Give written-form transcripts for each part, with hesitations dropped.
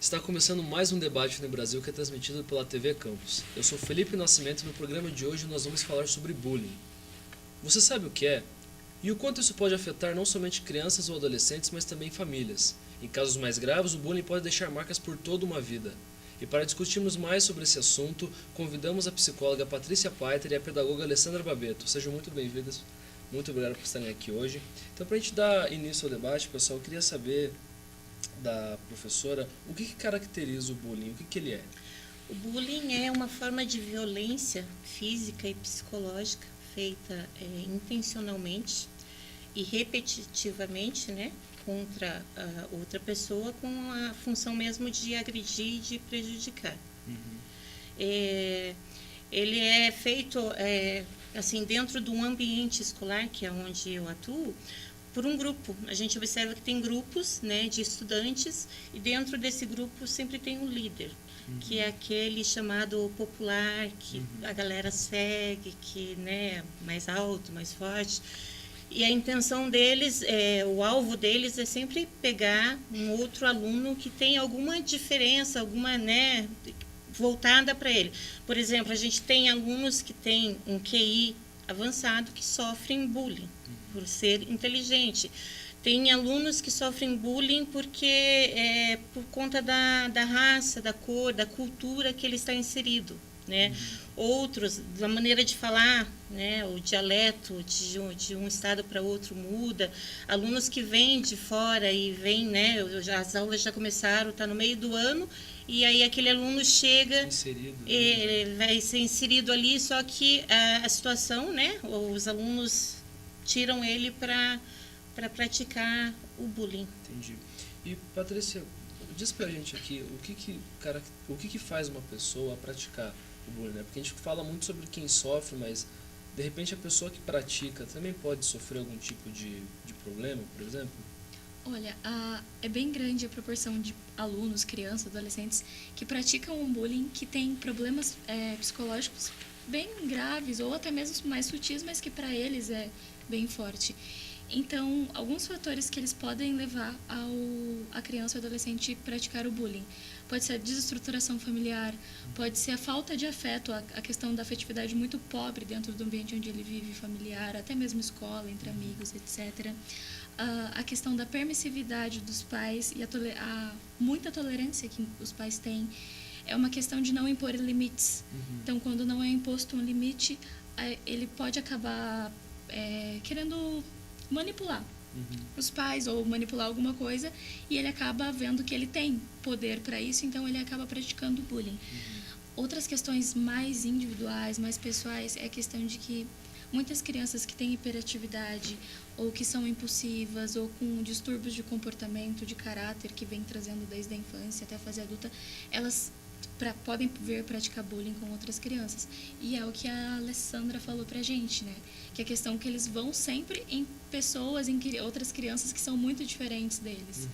Está começando mais um debate no Brasil que é transmitido pela TV Campus. Eu sou Felipe Nascimento e no programa de hoje nós vamos falar sobre bullying. Você sabe o que é? E o quanto isso pode afetar não somente crianças ou adolescentes, mas também famílias. Em casos mais graves, o bullying pode deixar marcas por toda uma vida. E para discutirmos mais sobre esse assunto, convidamos a psicóloga Patrícia Paiter e a pedagoga Alessandra Babeto. Sejam muito bem-vindas. Muito obrigado por estarem aqui hoje. Então, para a gente dar início ao debate, pessoal, eu queria saber da professora o que caracteriza o bullying, o que ele é? O bullying é uma forma de violência física e psicológica feita intencionalmente e repetitivamente, né, contra a outra pessoa com a função mesmo de agredir e de prejudicar. Ele é feito assim dentro de um ambiente escolar, que é onde eu atuo, por um grupo. A gente observa que tem grupos, né, de estudantes, e dentro desse grupo sempre tem um líder, que é aquele chamado popular, que a galera segue, que, né, mais alto, mais forte. E a intenção deles, o alvo deles é sempre pegar um outro aluno que tem alguma diferença, alguma, né, voltada para ele. Por exemplo, a gente tem alunos que têm um QI avançado que sofrem bullying por ser inteligente. Tem alunos que sofrem bullying porque por conta da raça, da cor, da cultura que ele está inserido, né? Outros, da maneira de falar, né? O dialeto de um estado para outro muda. Alunos que vêm de fora e vêm, né? As aulas já começaram, está no meio do ano, e aí aquele aluno chega, vai ser inserido ali, só que a situação, né? Os alunos tiram ele para praticar o bullying. Entendi. E, Patrícia, diz pra gente aqui o que faz uma pessoa praticar o bullying, né? Porque a gente fala muito sobre quem sofre, mas de repente a pessoa que pratica também pode sofrer algum tipo de problema, por exemplo? Olha, é bem grande a proporção de alunos, crianças, adolescentes que praticam um bullying, que tem problemas psicológicos bem graves ou até mesmo mais sutis, mas que para eles é bem forte. Então, alguns fatores que eles podem levar a criança ou adolescente praticar o bullying. Pode ser a desestruturação familiar, pode ser a falta de afeto, a questão da afetividade muito pobre dentro do ambiente onde ele vive, familiar, até mesmo escola, entre amigos, etc. A questão da permissividade dos pais e a muita tolerância que os pais têm. É uma questão de não impor limites. Então, quando não é imposto um limite, ele pode acabar querendo manipular os pais ou manipular alguma coisa, e ele acaba vendo que ele tem poder para isso, então ele acaba praticando bullying. Outras questões mais individuais, mais pessoais, é a questão de que muitas crianças que têm hiperatividade ou que são impulsivas ou com distúrbios de comportamento, de caráter, que vem trazendo desde a infância até a fase adulta, elas podem vir praticar bullying com outras crianças. E é o que a Alessandra falou pra gente, né? Que a questão que eles vão sempre em pessoas, em outras crianças que são muito diferentes deles.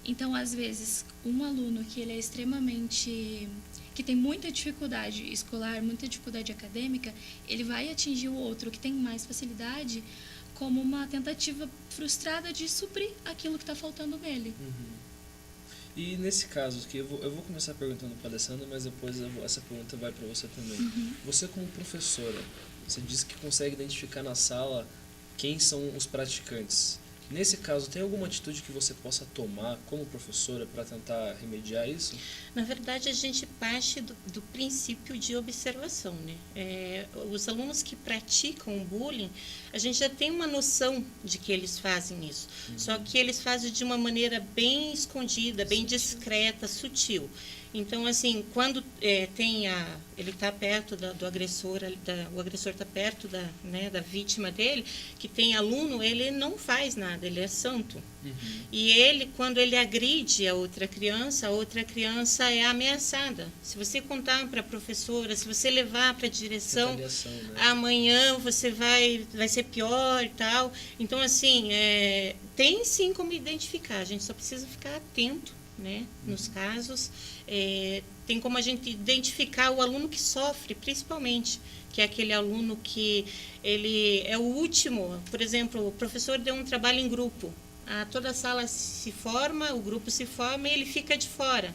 Então, às vezes, um aluno que ele é extremamente... que tem muita dificuldade escolar, muita dificuldade acadêmica, ele vai atingir o outro que tem mais facilidade como uma tentativa frustrada de suprir aquilo que está faltando nele. E nesse caso, que eu vou começar perguntando para a Alessandra, mas depois essa pergunta vai para você também. Você como professora, você disse que consegue identificar na sala quem são os praticantes. Nesse caso, tem alguma atitude que você possa tomar como professora para tentar remediar isso? Na verdade, a gente parte do princípio de observação, né? Os alunos que praticam o bullying, a gente já tem uma noção de que eles fazem isso. Só que eles fazem de uma maneira bem escondida, bem discreta, sutil. Então, assim, quando ele está perto do agressor, o agressor está perto da vítima dele, que tem aluno, ele não faz nada, ele é santo. E ele, quando ele agride a outra criança é ameaçada. Se você contar para a professora, se você levar para a direção, né? Amanhã você vai ser pior e tal. Então, assim, tem sim como identificar, a gente só precisa ficar atento, né, nos casos. Tem como a gente identificar o aluno que sofre, principalmente, que é aquele aluno que ele é o último. Por exemplo, o professor deu um trabalho em grupo, toda a sala se forma, o grupo se forma e ele fica de fora.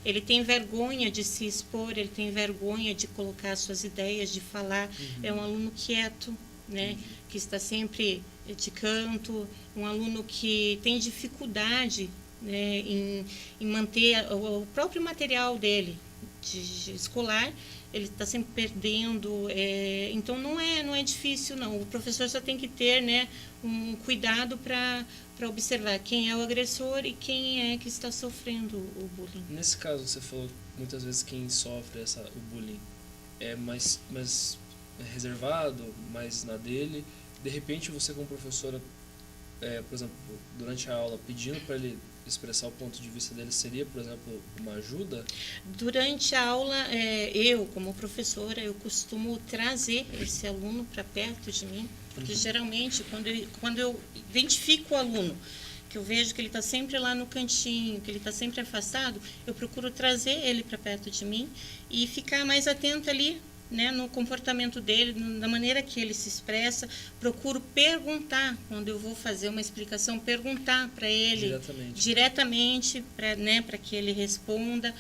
ele tem vergonha de se expor, ele tem vergonha de colocar suas ideias, de falar. É um aluno quieto, né? Que está sempre de canto, um aluno que tem dificuldade, né, em manter o próprio material dele de escolar. Ele está sempre perdendo, então não é difícil, não. O professor só tem que ter, né, um cuidado para observar quem é o agressor e quem é que está sofrendo o bullying. Nesse caso, você falou muitas vezes quem sofre o bullying é mais reservado, mais na dele. De repente, você como professora, por exemplo, durante a aula, pedindo para ele expressar o ponto de vista dele, seria, por exemplo, uma ajuda? Durante a aula, eu, como professora, eu costumo trazer esse aluno para perto de mim, porque geralmente, quando eu identifico o aluno, que eu vejo que ele está sempre lá no cantinho, que ele está sempre afastado, eu procuro trazer ele para perto de mim e ficar mais atenta ali, né, no comportamento dele, na maneira que ele se expressa. Procuro perguntar, quando eu vou fazer uma explicação, perguntar para ele diretamente, para que ele responda.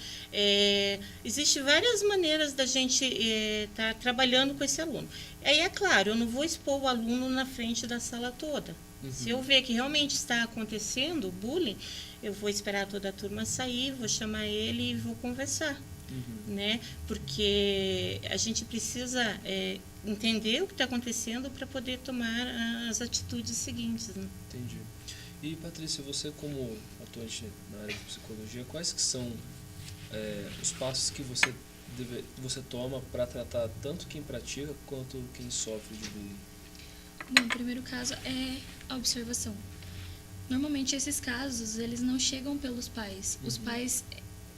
Existem várias maneiras da gente estar trabalhando com esse aluno. Aí, é claro, eu não vou expor o aluno na frente da sala toda. Se eu ver que realmente está acontecendo bullying, eu vou esperar toda a turma sair, vou chamar ele e vou conversar. Né? Porque a gente precisa entender o que está acontecendo para poder tomar as atitudes seguintes. Né? Entendi. E, Patrícia, você como atuante na área de psicologia, quais que são os passos que você toma para tratar tanto quem pratica quanto quem sofre de bullying? Bom, o primeiro caso é a observação. Normalmente esses casos, eles não chegam pelos pais. Os pais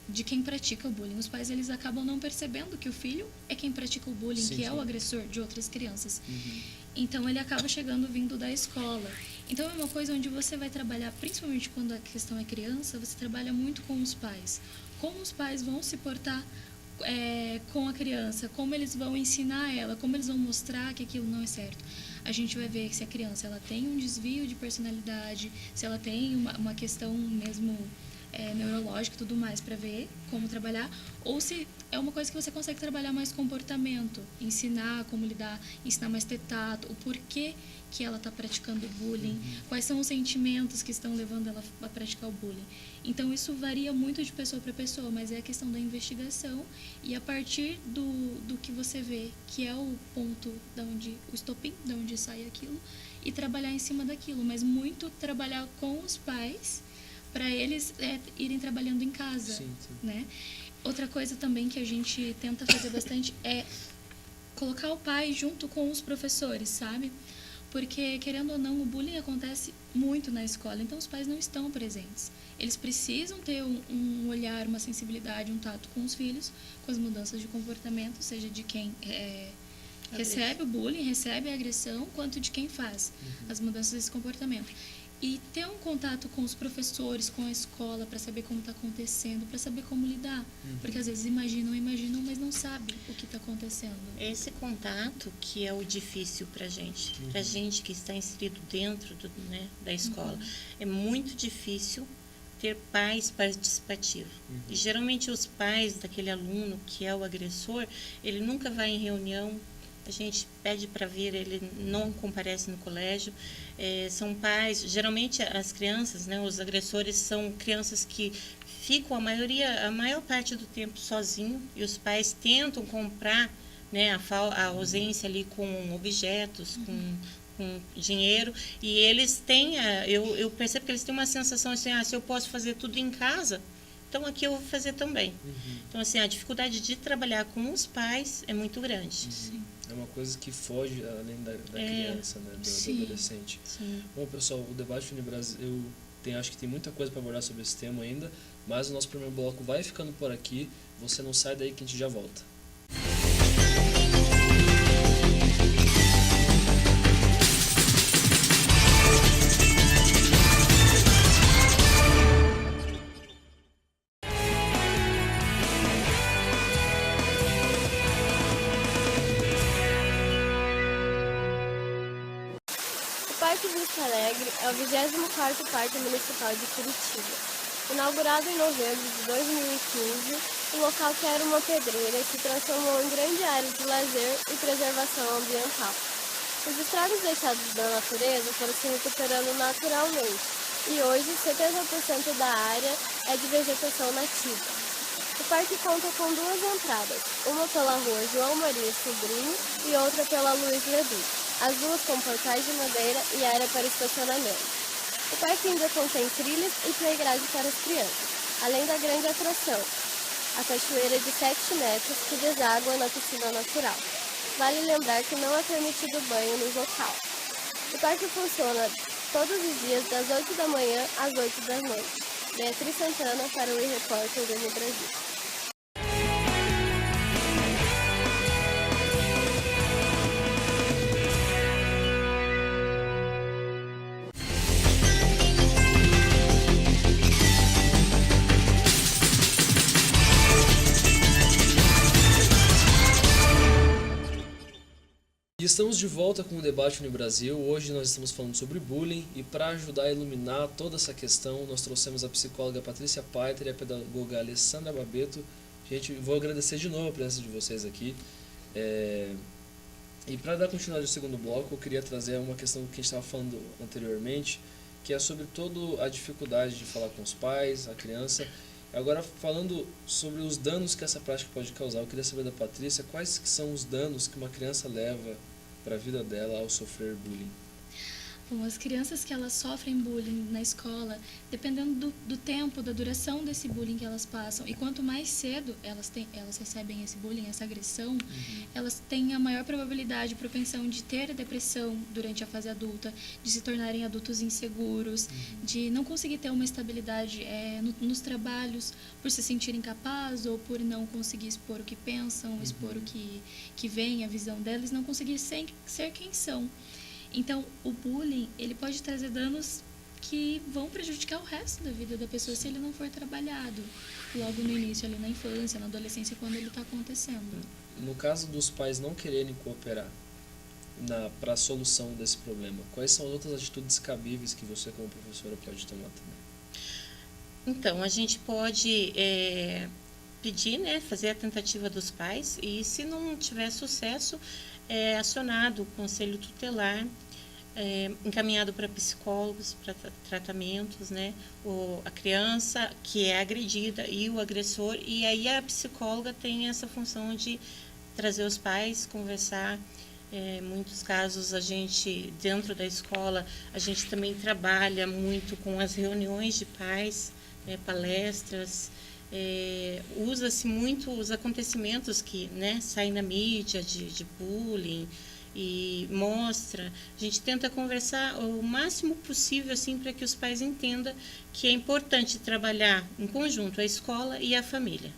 de quem pratica o bullying. Os pais, eles acabam não percebendo que o filho é quem pratica o bullying, que é o agressor de outras crianças. Então, ele acaba vindo da escola. Então, é uma coisa onde você vai trabalhar, principalmente quando a questão é criança, você trabalha muito com os pais. Como os pais vão se portar com a criança, como eles vão ensinar ela, como eles vão mostrar que aquilo não é certo. A gente vai ver se a criança ela tem um desvio de personalidade, se ela tem uma questão mesmo neurológica e tudo mais, para ver como trabalhar, ou se é uma coisa que você consegue trabalhar mais comportamento, ensinar como lidar, ensinar mais ter tato, o porquê que ela está praticando bullying, quais são os sentimentos que estão levando ela a praticar o bullying. Então, isso varia muito de pessoa para pessoa, mas é a questão da investigação e a partir do que você vê, que é o ponto o estopim, de onde sai aquilo, e trabalhar em cima daquilo, mas muito trabalhar com os pais, para eles irem trabalhando em casa, sim. Né? Outra coisa também que a gente tenta fazer bastante é colocar o pai junto com os professores, sabe? Porque, querendo ou não, o bullying acontece muito na escola, então os pais não estão presentes. Eles precisam ter um olhar, uma sensibilidade, um tato com os filhos, com as mudanças de comportamento, seja de quem recebe o bullying, recebe a agressão, quanto de quem faz as mudanças desse comportamento. E ter um contato com os professores, com a escola, para saber como está acontecendo, para saber como lidar. Porque às vezes imaginam, mas não sabem o que está acontecendo. Esse contato que é o difícil para a gente que está inserido dentro da escola. É muito difícil ter pais participativos. E geralmente os pais daquele aluno que é o agressor, ele nunca vai em reunião. A gente pede para vir, ele não comparece no colégio. São pais, geralmente as crianças, né, os agressores são crianças que ficam a maior parte do tempo sozinho e os pais tentam comprar, né, a ausência ali com objetos, com dinheiro, e eles têm, eu percebo que eles têm uma sensação assim, se eu posso fazer tudo em casa, então aqui eu vou fazer também. Então, assim, a dificuldade de trabalhar com os pais é muito grande. Sim. É uma coisa que foge além da criança, né, do adolescente. Sim. Bom, pessoal, o debate Unibrasil, acho que tem muita coisa para abordar sobre esse tema ainda, mas o nosso primeiro bloco vai ficando por aqui. Você não sai daí que a gente já volta. O Parque Vista Alegre é o 24º Parque Municipal de Curitiba. Inaugurado em novembro de 2015, o local que era uma pedreira se transformou em grande área de lazer e preservação ambiental. Os estragos deixados da natureza foram se recuperando naturalmente e hoje 70% da área é de vegetação nativa. O parque conta com 2 entradas, uma pela rua João Maria Sobrinho e outra pela Luiz Leduc, as duas com portais de madeira e área para estacionamento. O parque ainda contém trilhas e playground para as crianças, além da grande atração, a cachoeira de 7 metros que deságua na piscina natural. Vale lembrar que não é permitido banho no local. O parque funciona todos os dias das 8 da manhã às 8 da noite. Beatriz Santana para o e-Repórter do Brasil. E estamos de volta com o Debate no Brasil. Hoje nós estamos falando sobre bullying e para ajudar a iluminar toda essa questão, nós trouxemos a psicóloga Patrícia Paiter e a pedagoga Alessandra Babeto. Gente, vou agradecer de novo a presença de vocês aqui. E para dar continuidade ao segundo bloco, eu queria trazer uma questão que a gente estava falando anteriormente, que é sobre toda a dificuldade de falar com os pais, a criança. Agora, falando sobre os danos que essa prática pode causar, eu queria saber da Patrícia quais que são os danos que uma criança leva para a vida dela ao sofrer bullying. Bom, as crianças que elas sofrem bullying na escola, dependendo do tempo, da duração desse bullying que elas passam, e quanto mais cedo elas recebem esse bullying, essa agressão, elas têm a maior probabilidade, propensão de ter depressão durante a fase adulta, de se tornarem adultos inseguros, de não conseguir ter uma estabilidade nos trabalhos, por se sentirem incapazes ou por não conseguir expor o que pensam, expor o que vem, a visão delas, não conseguir ser quem são. Então, o bullying, ele pode trazer danos que vão prejudicar o resto da vida da pessoa se ele não for trabalhado logo no início, ali na infância, na adolescência, quando ele está acontecendo. No caso dos pais não quererem cooperar para a solução desse problema, quais são as outras atitudes cabíveis que você, como professora, pode tomar também? Então, a gente pode pedir, né, fazer a tentativa dos pais e, se não tiver sucesso, acionado o conselho tutelar, encaminhado para psicólogos, para tratamentos, né? A criança que é agredida e o agressor, e aí a psicóloga tem essa função de trazer os pais, conversar. Em muitos casos, a gente, dentro da escola, a gente também trabalha muito com as reuniões de pais, palestras. Usa-se muito os acontecimentos que, né, saem na mídia de bullying e mostra. A gente tenta conversar o máximo possível assim para que os pais entendam que é importante trabalhar em conjunto a escola e a família.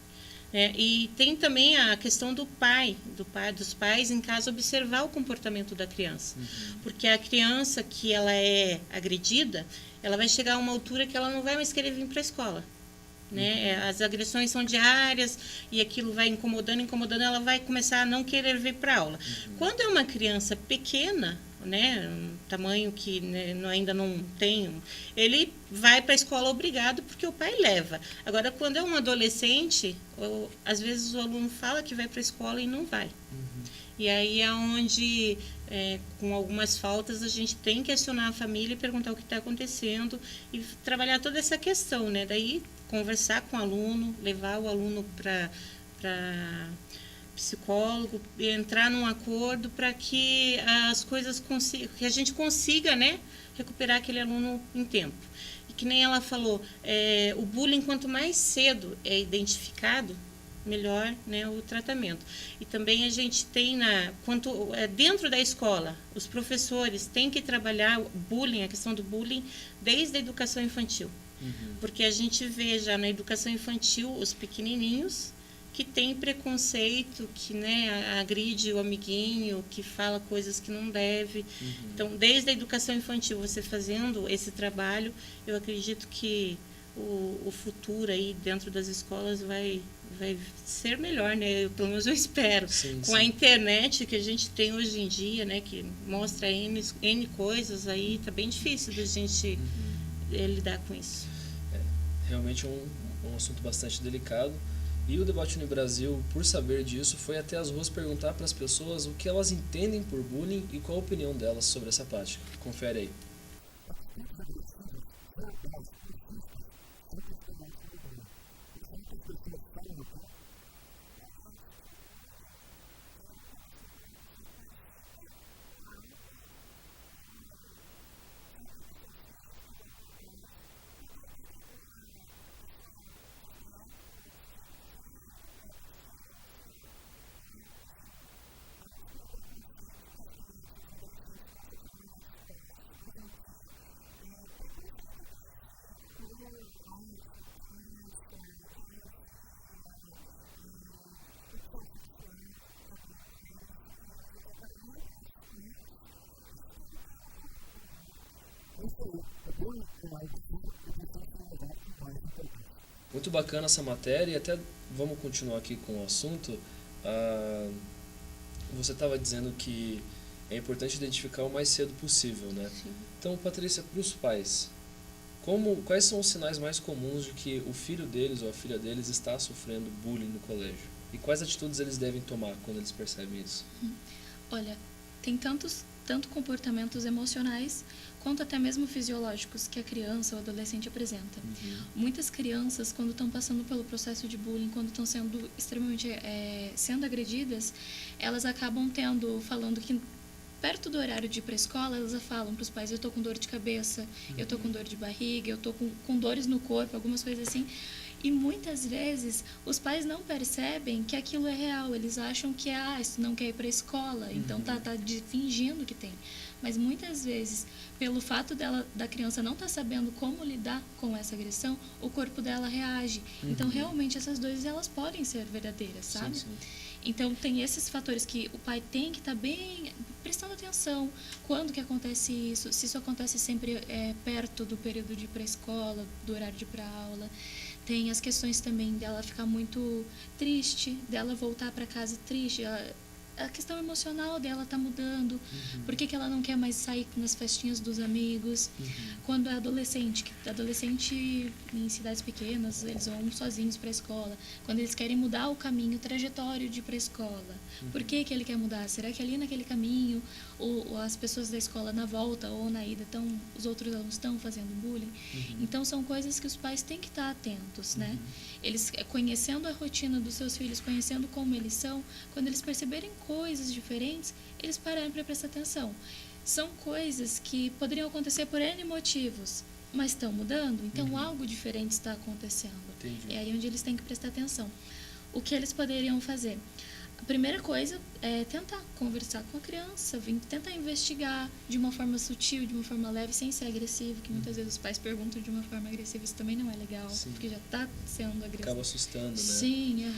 E tem também a questão dos pais em casa observar o comportamento da criança, porque a criança que ela é agredida, ela vai chegar a uma altura que ela não vai mais querer vir para a escola. As agressões são diárias e aquilo vai incomodando, ela vai começar a não querer vir para a aula. Quando é uma criança pequena, um tamanho que, né, ainda não tem, ele vai para a escola obrigado porque o pai leva. Agora, quando é um adolescente, às vezes o aluno fala que vai para a escola e não vai. E aí é onde, com algumas faltas, a gente tem que acionar a família e perguntar o que está acontecendo e trabalhar toda essa questão, né? Daí conversar com o aluno, levar o aluno para psicólogo, entrar num acordo para que as coisas que a gente consiga, né, recuperar aquele aluno em tempo. E que nem ela falou, o bullying, quanto mais cedo é identificado, melhor, né, o tratamento. E também a gente tem dentro da escola, os professores têm que trabalhar a questão do bullying desde a educação infantil. Porque a gente vê já na educação infantil os pequenininhos que têm preconceito, que, né, agride o amiguinho, que fala coisas que não deve. Então, desde a educação infantil, você fazendo esse trabalho, eu acredito que o futuro aí dentro das escolas vai ser melhor, né? Pelo menos eu espero. Com a internet que a gente tem hoje em dia, né, que mostra N coisas, aí tá bem difícil da gente lidar com isso. Realmente é um assunto bastante delicado. E o Debate no Brasil, por saber disso, foi até as ruas perguntar para as pessoas o que elas entendem por bullying e qual a opinião delas sobre essa prática. Confere aí. Muito bacana essa matéria e até vamos continuar aqui com o assunto. Ah, você estava dizendo que é importante identificar o mais cedo possível, né? Sim. Então, Patrícia, para os pais, quais são os sinais mais comuns de que o filho deles ou a filha deles está sofrendo bullying no colégio? E quais atitudes eles devem tomar quando eles percebem isso? Olha, tem tanto comportamentos emocionais quanto até mesmo fisiológicos que a criança ou adolescente apresenta. Muitas crianças, quando estão passando pelo processo de bullying, quando estão sendo extremamente sendo agredidas, elas acabam falando que perto do horário de ir para a escola, elas falam para os pais: eu estou com dor de cabeça, eu estou com dor de barriga, eu estou com dores no corpo, algumas coisas assim. E muitas vezes os pais não percebem que aquilo é real. Eles acham que isso não quer ir para a escola, então tá fingindo que tem. Mas muitas vezes, pelo fato da criança não estar sabendo como lidar com essa agressão, o corpo dela reage. Então realmente essas dores elas podem ser verdadeiras, sabe? Sim, sim. Então tem esses fatores que o pai tem que estar bem prestando atenção. Quando que acontece isso? Se isso acontece sempre perto do período de ir para a escola, do horário de ir para a aula. Tem as questões também dela ficar muito triste, dela voltar para casa triste. A questão emocional dela tá mudando. Por que ela não quer mais sair nas festinhas dos amigos? Quando é adolescente em cidades pequenas, eles vão sozinhos para a escola. Quando eles querem mudar o caminho, o trajetório de ir para a escola. Por que ele quer mudar? Será que ali naquele caminho, ou as pessoas da escola na volta ou na ida, os outros alunos estão fazendo bullying? Então são coisas que os pais têm que estar atentos, né? Eles conhecendo a rotina dos seus filhos, conhecendo como eles são, quando eles perceberem coisas diferentes, eles pararem para prestar atenção. São coisas que poderiam acontecer por N motivos, mas estão mudando, então algo diferente está acontecendo. Entendi. É aí onde eles têm que prestar atenção. O que eles poderiam fazer? A primeira coisa é tentar conversar com a criança, tentar investigar de uma forma sutil, de uma forma leve, sem ser agressivo, que muitas vezes os pais perguntam de uma forma agressiva, isso também não é legal, porque já está sendo agressivo. Acaba assustando, né? Sim,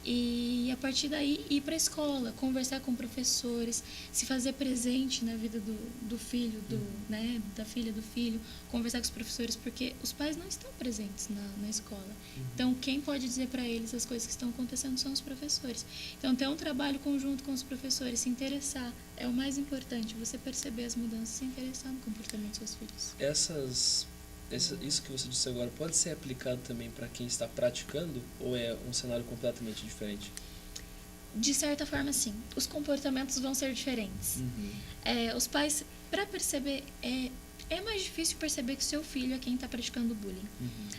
E a partir daí ir para a escola, conversar com professores, se fazer presente na vida do filho, né, da filha, do filho, conversar com os professores, porque os pais não estão presentes na escola. Então, quem pode dizer para eles as coisas que estão acontecendo são os professores. Então, ter um trabalho conjunto com os professores, se interessar, é o mais importante, você perceber as mudanças, se interessar no comportamento dos seus filhos. Isso que você disse agora pode ser aplicado também para quem está praticando ou é um cenário completamente diferente? De certa forma, sim. Os comportamentos vão ser diferentes. Os pais, para perceber, é mais difícil perceber que o seu filho é quem está praticando bullying.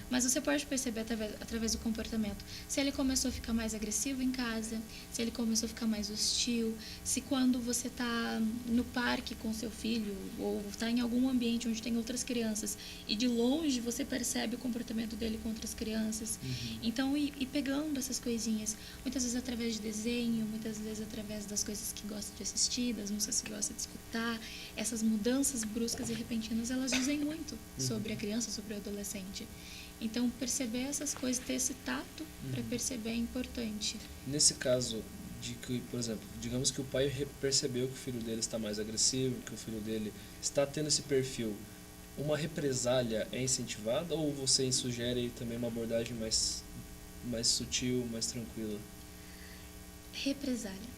Mas você pode perceber através do comportamento. Se ele começou a ficar mais agressivo em casa, se ele começou a ficar mais hostil, se quando você está no parque com seu filho ou está em algum ambiente onde tem outras crianças e de longe você percebe o comportamento dele com outras crianças. Então, ir pegando essas coisinhas, muitas vezes através de desenho, muitas vezes através das coisas que gosta de assistir, das músicas que gosta de escutar, essas mudanças bruscas e repentinas, elas dizem muito sobre a criança, sobre o adolescente. Então, perceber essas coisas, ter esse tato para perceber é importante. Nesse caso de que, por exemplo, digamos que o pai percebeu que o filho dele está mais agressivo, que o filho dele está tendo esse perfil, uma represália é incentivada ou você sugere também uma abordagem mais sutil, mais tranquila? Represália.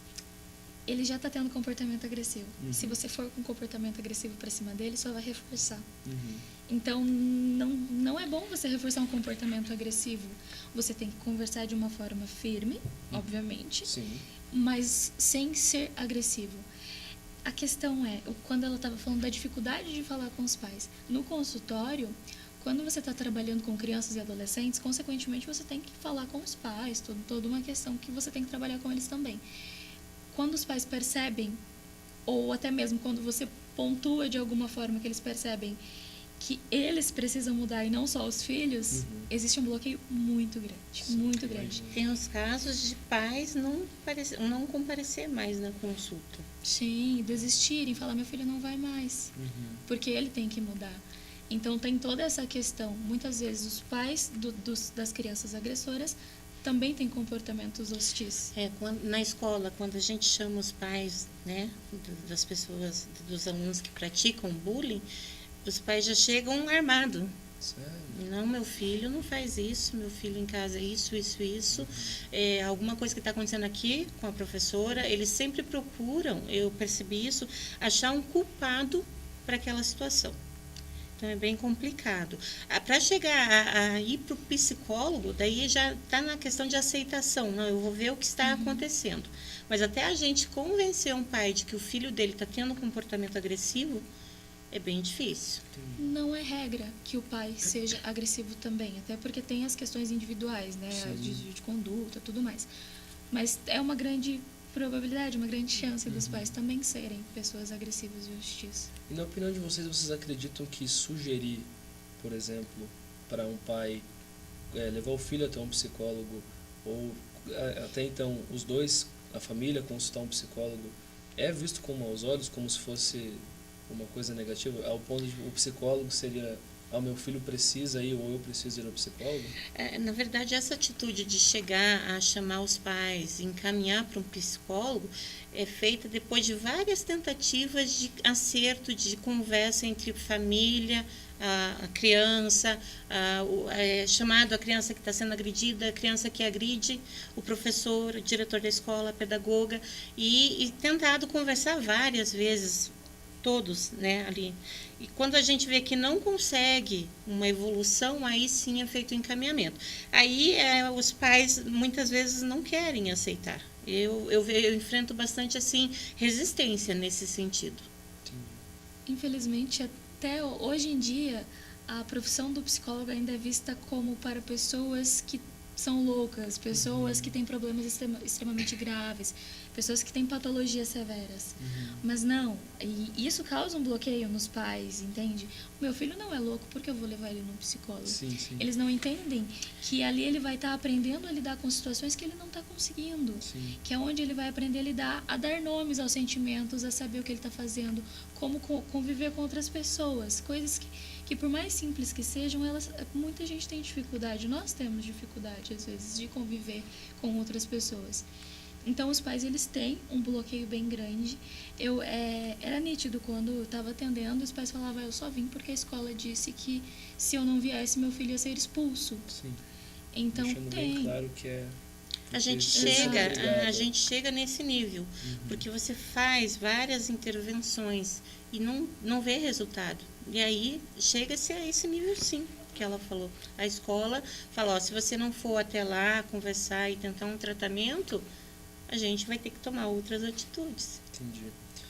ele já está tendo comportamento agressivo. Se você for com comportamento agressivo para cima dele, só vai reforçar. Então, não é bom você reforçar um comportamento agressivo. Você tem que conversar de uma forma firme, obviamente, Sim. mas sem ser agressivo. A questão é, quando ela estava falando da dificuldade de falar com os pais, no consultório, quando você está trabalhando com crianças e adolescentes, consequentemente você tem que falar com os pais, toda uma questão que você tem que trabalhar com eles também. Quando os pais percebem, ou até mesmo quando você pontua de alguma forma que eles percebem que eles precisam mudar e não só os filhos, existe um bloqueio muito grande, muito grande. Tem os casos de pais não comparecer mais na consulta. Sim, desistirem, falar, meu filho não vai mais, porque ele tem que mudar. Então tem toda essa questão. Muitas vezes os pais das crianças agressoras também têm comportamentos hostis. Na escola, quando a gente chama os pais, né, das pessoas, dos alunos que praticam bullying, os pais já chegam armados. Sério? Não, meu filho não faz isso, meu filho em casa é isso, isso, isso. Alguma coisa que está acontecendo aqui com a professora, eles sempre procuram, eu percebi isso, achar um culpado para aquela situação. Então é bem complicado. Para chegar a ir para o psicólogo, daí já está na questão de aceitação. Não, eu vou ver o que está acontecendo. Mas até a gente convencer um pai de que o filho dele está tendo um comportamento agressivo, é bem difícil. Não é regra que o pai seja agressivo também, até porque tem as questões individuais, né, de conduta, tudo mais. Mas é uma grande probabilidade, uma grande chance dos pais também serem pessoas agressivas e hostis. E na opinião de vocês acreditam que sugerir, por exemplo, para um pai levar o filho até um psicólogo, ou até então os dois, a família, consultar um psicólogo, é visto com maus olhos, como se fosse uma coisa negativa, ao ponto de o psicólogo seria, meu filho precisa ir, ou eu preciso ir ao psicólogo? Na verdade, essa atitude de chegar a chamar os pais, encaminhar para um psicólogo, é feita depois de várias tentativas de acerto, de conversa entre família, a criança, chamado a criança que está sendo agredida, a criança que agride, o professor, o diretor da escola, a pedagoga, e tentado conversar várias vezes, todos, né, ali. E quando a gente vê que não consegue uma evolução, aí sim é feito o encaminhamento. Aí os pais muitas vezes não querem aceitar. Eu enfrento bastante assim resistência nesse sentido. Infelizmente, até hoje em dia, a profissão do psicólogo ainda é vista como para pessoas que são loucas, pessoas que têm problemas extremamente graves, pessoas que têm patologias severas. Mas não, e isso causa um bloqueio nos pais, entende? O meu filho não é louco, porque eu vou levar ele num psicólogo? Sim, sim. Eles não entendem que ali ele vai estar aprendendo a lidar com situações que ele não está conseguindo. Sim. Que é onde ele vai aprender a dar nomes aos sentimentos, a saber o que ele está fazendo, como conviver com outras pessoas, coisas que por mais simples que sejam, muita gente tem dificuldade, nós temos dificuldade às vezes de conviver com outras pessoas. Então os pais, eles têm um bloqueio bem grande. Era nítido quando eu estava atendendo, os pais falavam, eu só vim porque a escola disse que se eu não viesse, meu filho ia ser expulso. Sim. Então deixando bem claro que é... A gente chega nesse nível, porque você faz várias intervenções e não vê resultado. E aí chega-se a esse nível sim, que ela falou. A escola fala, se você não for até lá conversar e tentar um tratamento, a gente vai ter que tomar outras atitudes. Entendi.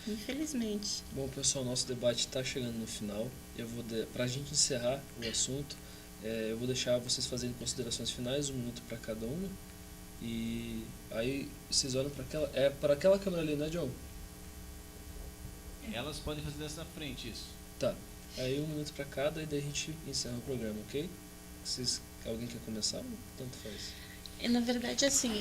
Infelizmente. Bom, pessoal, nosso debate está chegando no final. Para a gente encerrar o assunto, eu vou deixar vocês fazerem considerações finais, 1 minuto para cada uma. E aí vocês olham para aquela câmera ali, né, John? Elas podem fazer dessa frente, isso. Tá. Aí 1 minuto para cada e daí a gente encerra o programa, ok? Alguém quer começar? Tanto faz. Na verdade, assim,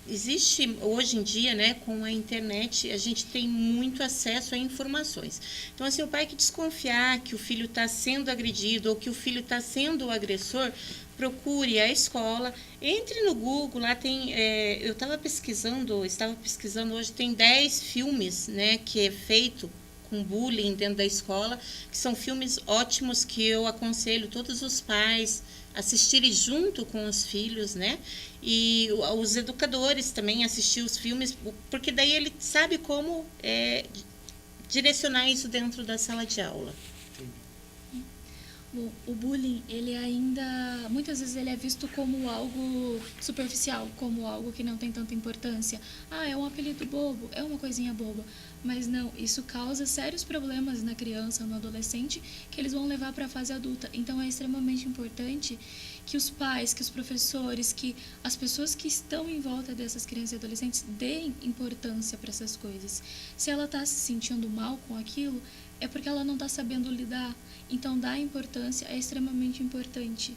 existe hoje em dia, né, com a internet, a gente tem muito acesso a informações. Então, assim, o pai que desconfiar que o filho está sendo agredido ou que o filho está sendo o agressor, procure a escola, entre no Google, lá tem, eu estava pesquisando hoje, tem 10 filmes, né, que é feito com bullying dentro da escola, que são filmes ótimos que eu aconselho todos os pais assistirem junto com os filhos, né? E os educadores também assistir os filmes, porque daí ele sabe como direcionar isso dentro da sala de aula. O bullying, ele ainda, muitas vezes ele é visto como algo superficial, como algo que não tem tanta importância. Ah, é um apelido bobo, é uma coisinha boba. Mas não, isso causa sérios problemas na criança, no adolescente, que eles vão levar para a fase adulta. Então é extremamente importante que os pais, que os professores, que as pessoas que estão em volta dessas crianças e adolescentes deem importância para essas coisas. Se ela está se sentindo mal com aquilo, é porque ela não está sabendo lidar. Então, dar importância é extremamente importante.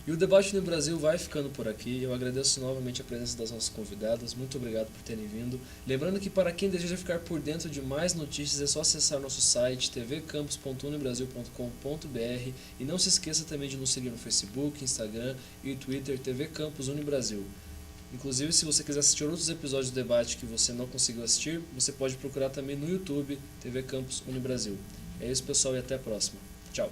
E o Debate no Brasil vai ficando por aqui. Eu agradeço novamente a presença das nossas convidadas. Muito obrigado por terem vindo. Lembrando que para quem deseja ficar por dentro de mais notícias, é só acessar nosso site tvcampus.unibrasil.com.br e não se esqueça também de nos seguir no Facebook, Instagram e Twitter TV Campus Unibrasil. Inclusive, se você quiser assistir outros episódios do debate que você não conseguiu assistir, você pode procurar também no YouTube TV Campus Unibrasil. É isso, pessoal, e até a próxima. Tchau!